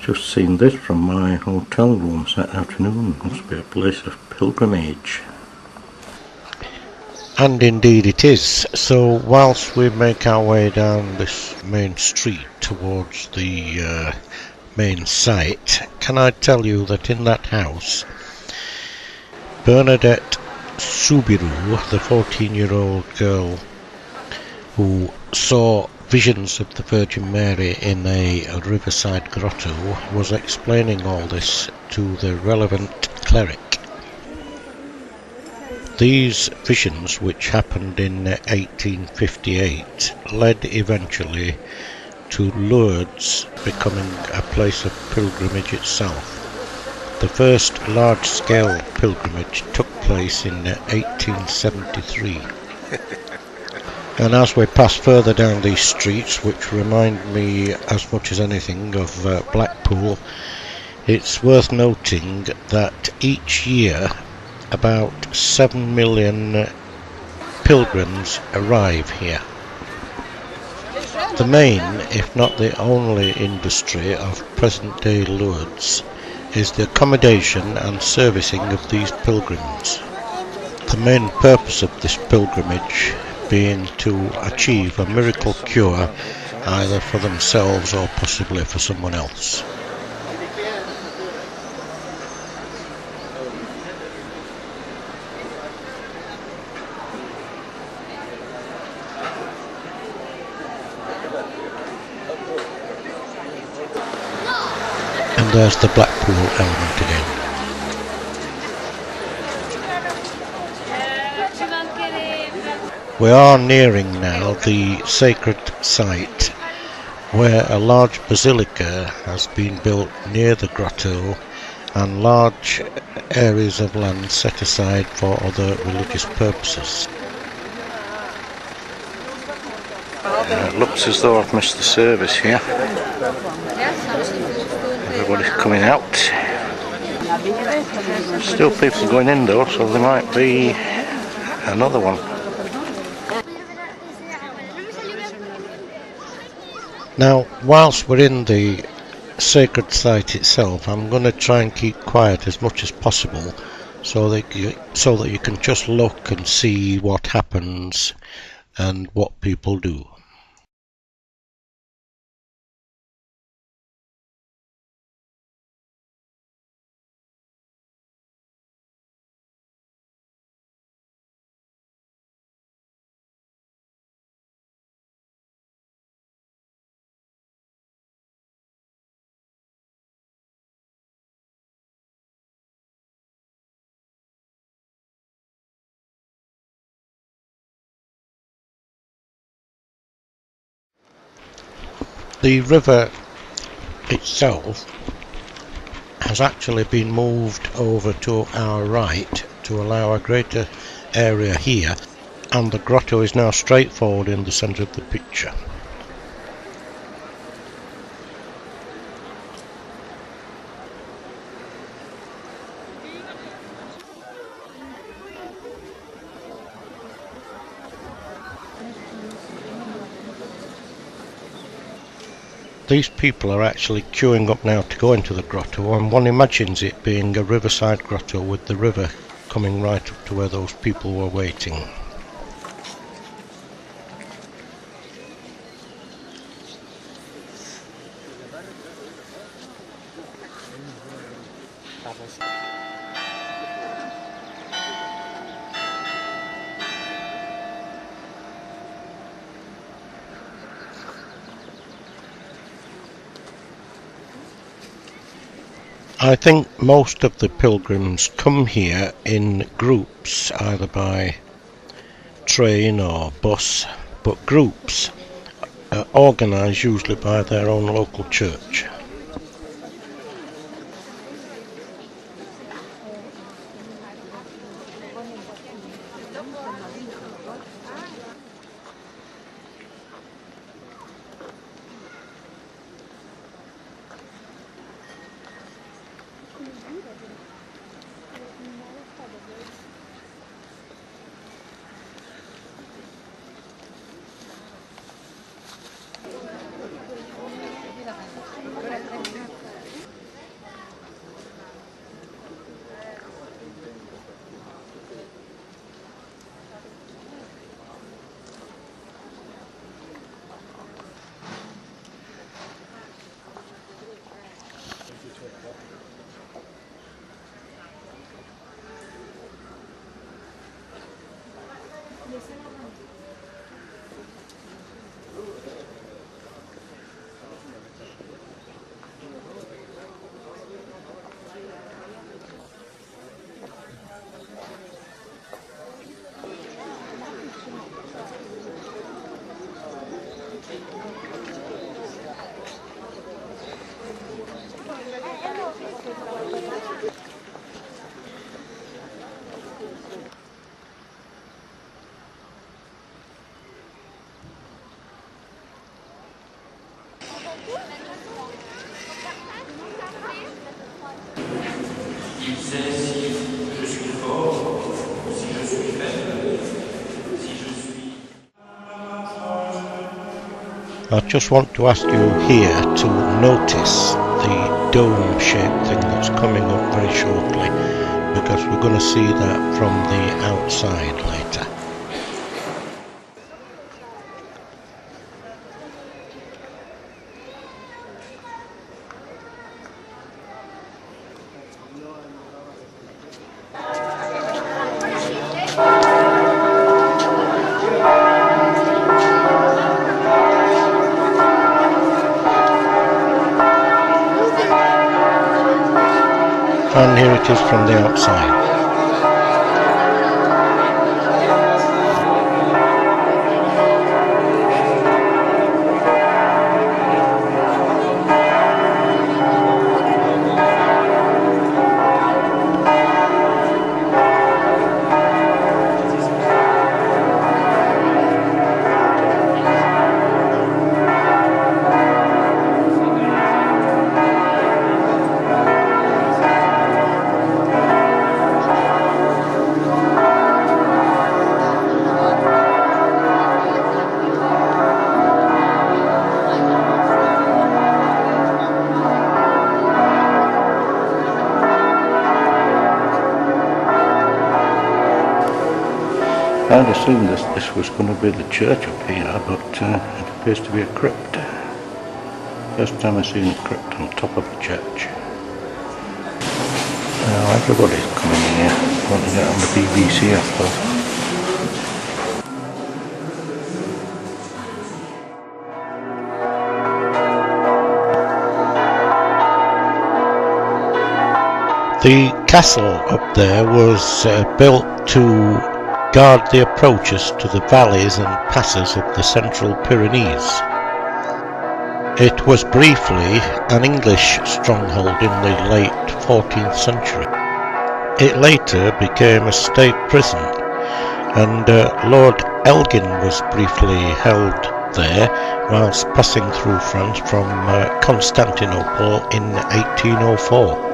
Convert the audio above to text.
Just seen this from my hotel room that afternoon. Must be a place of pilgrimage. And indeed it is. So whilst we make our way down this main street towards the main site, can I tell you that in that house, Bernadette Subiru, the 14-year-old girl who saw visions of the Virgin Mary in a riverside grotto, was explaining all this to the relevant cleric. These visions, which happened in 1858, led eventually to Lourdes becoming a place of pilgrimage itself. The first large-scale pilgrimage took place in 1873. And as we pass further down these streets, which remind me as much as anything of Blackpool, it's worth noting that each year about 7 million pilgrims arrive here. The main, if not the only, industry of present-day Lourdes is the accommodation and servicing of these pilgrims. The main purpose of this pilgrimage being to achieve a miracle cure either for themselves or possibly for someone else. And there's the Blackpool element again. We are nearing now the sacred site where a large basilica has been built near the grotto and large areas of land set aside for other religious purposes. It looks as though I've missed the service here. Everybody's coming out. Still people going in though, so there might be another one. Now, whilst we're in the sacred site itself, I'm going to try and keep quiet as much as possible so that you can just look and see what happens and what people do. The river itself has actually been moved over to our right to allow a greater area here, and the grotto is now straightforward in the centre of the picture. These people are actually queuing up now to go into the grotto, and one imagines it being a riverside grotto with the river coming right up to where those people were waiting. I think most of the pilgrims come here in groups, either by train or bus, but groups are organised usually by their own local church. Il sait si je suis fort, si je suis faible, si je suis... I just want to ask you here to notice the dome-shaped thing that's coming up very shortly, because we're going to see that from the outside later. And here it is from the outside. I'd assumed this was going to be the church up here, but it appears to be a crypt. First time I've seen a crypt on top of a church. Now everybody's coming in here, want to get on the BBC, I suppose. The castle up there was built to guard the approaches to the valleys and passes of the Central Pyrenees. It was briefly an English stronghold in the late 14th century. It later became a state prison, and Lord Elgin was briefly held there whilst passing through France from Constantinople in 1804.